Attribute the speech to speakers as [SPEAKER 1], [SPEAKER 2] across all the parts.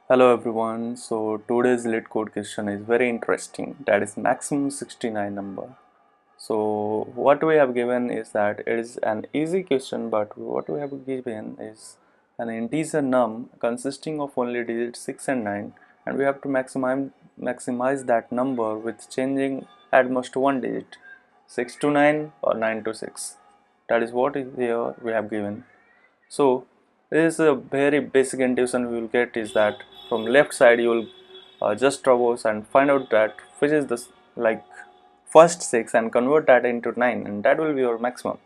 [SPEAKER 1] Hello everyone. So today's LeetCode question is very interesting. That is maximum 69 number. So what we have given is that it is an easy question, but what we have given is an integer num consisting of only digits 6 and 9, and we have to maximize that number with changing at most one digit, 6 to 9 or 9 to 6. That is what is here we have given. So this is a very basic intuition we will get is that from left side you will just traverse and find out that which is the like first 6 and convert that into 9, and that will be your maximum.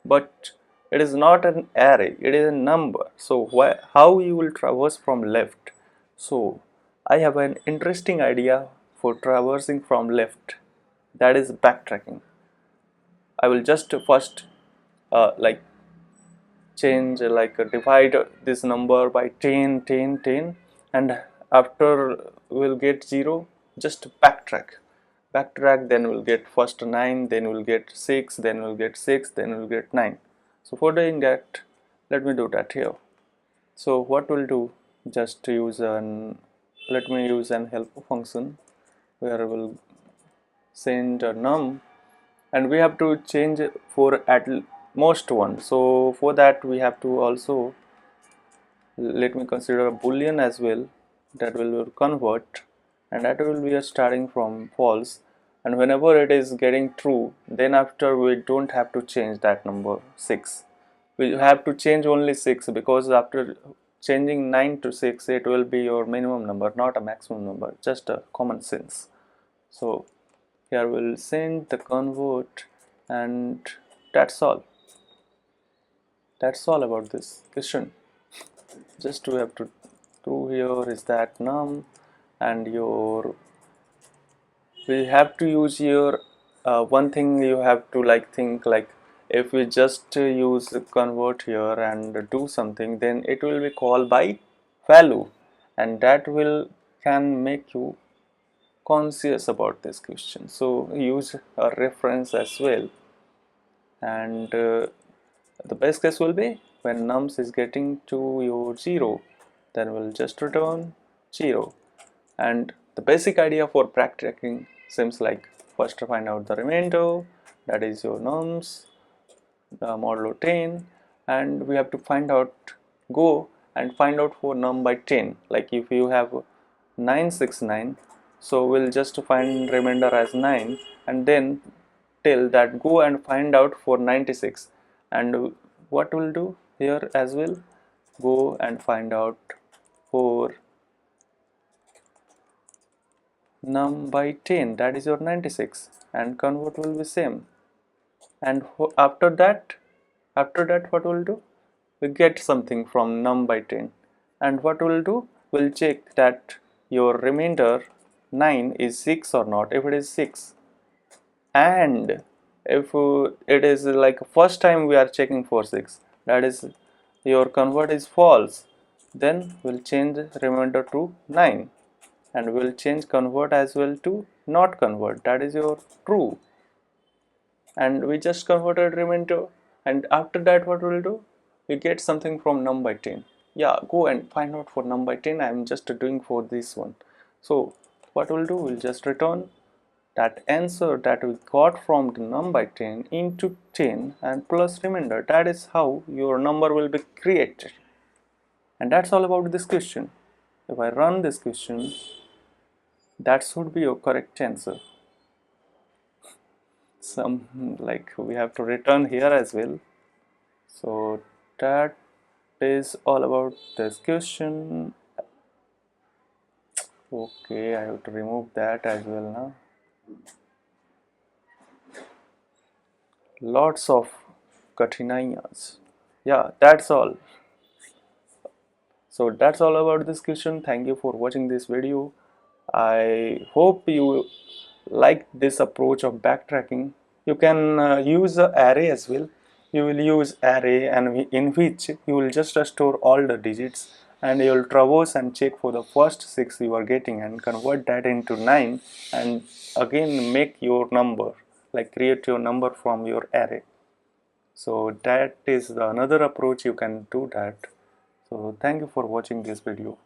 [SPEAKER 1] But it is not an array, it is a number. So how you will traverse from left? So I have an interesting idea for traversing from left, that is backtracking. I will just first like change divide this number by 10 10 10, and after we'll get 0, just backtrack, then we'll get first 9, then we'll get 6, then we'll get 6, then we'll get 9. So for doing that, let me do that here. So what we'll do, just use an let me use an helper function where we'll send a num, and we have to change for at most one. So for that we have to also let me consider a boolean as well, that will convert, and that will be starting from false, and whenever it is getting true, then after we don't have to change that number 6, we have to change only 6, because after changing 9 to 6 it will be your minimum number, not a maximum number, just a common sense. So here we'll send the convert, and that's all. That's all about this question. Just we have to do here is that num, and your we have to use here one thing you have to think like, if we just use convert here and do something, then it will be called by value, and that will can make you conscious about this question. So use a reference as well, and the best case will be when nums is getting to your 0, then we'll just return 0. And the basic idea for backtracking seems like, first to find out the remainder, that is your nums modulo 10, and we have to go and find out for num by 10. Like if you have 969, so we'll just find remainder as 9, and then tell that go and find out for 96. And what we'll do here as well, go and find out for num by 10, that is your 96, and convert will be same. And after that what we'll do, we get something from num by 10, and what we'll do, we'll check that your remainder 9 is 6 or not. If it is 6, and if it is like first time we are checking for 6, that is your convert is false, then we'll change remainder to 9, and we'll change convert as well to not convert, that is your true, and we just converted remainder. And after that what we'll do, we get something from num by 10. Yeah, go and find out for num by 10, I'm just doing for this one. So what we'll do, we'll just return that answer that we got from the num by 10 into 10 and plus remainder. That is how your number will be created. And that's all about this question. If I run this question, that should be your correct answer. Some like we have to return here as well. So that is all about this question. Okay, I have to remove that as well now. Lots of katinayas. Yeah, that's all. So that's all about this question. Thank you for watching this video. I hope you like this approach of backtracking. You can use an array as well. You will use array, and in which you will just store all the digits, and you will traverse and check for the first 6 you are getting and convert that into 9, and again make your number, like create your number from your array. So that is another approach you can do that. So thank you for watching this video.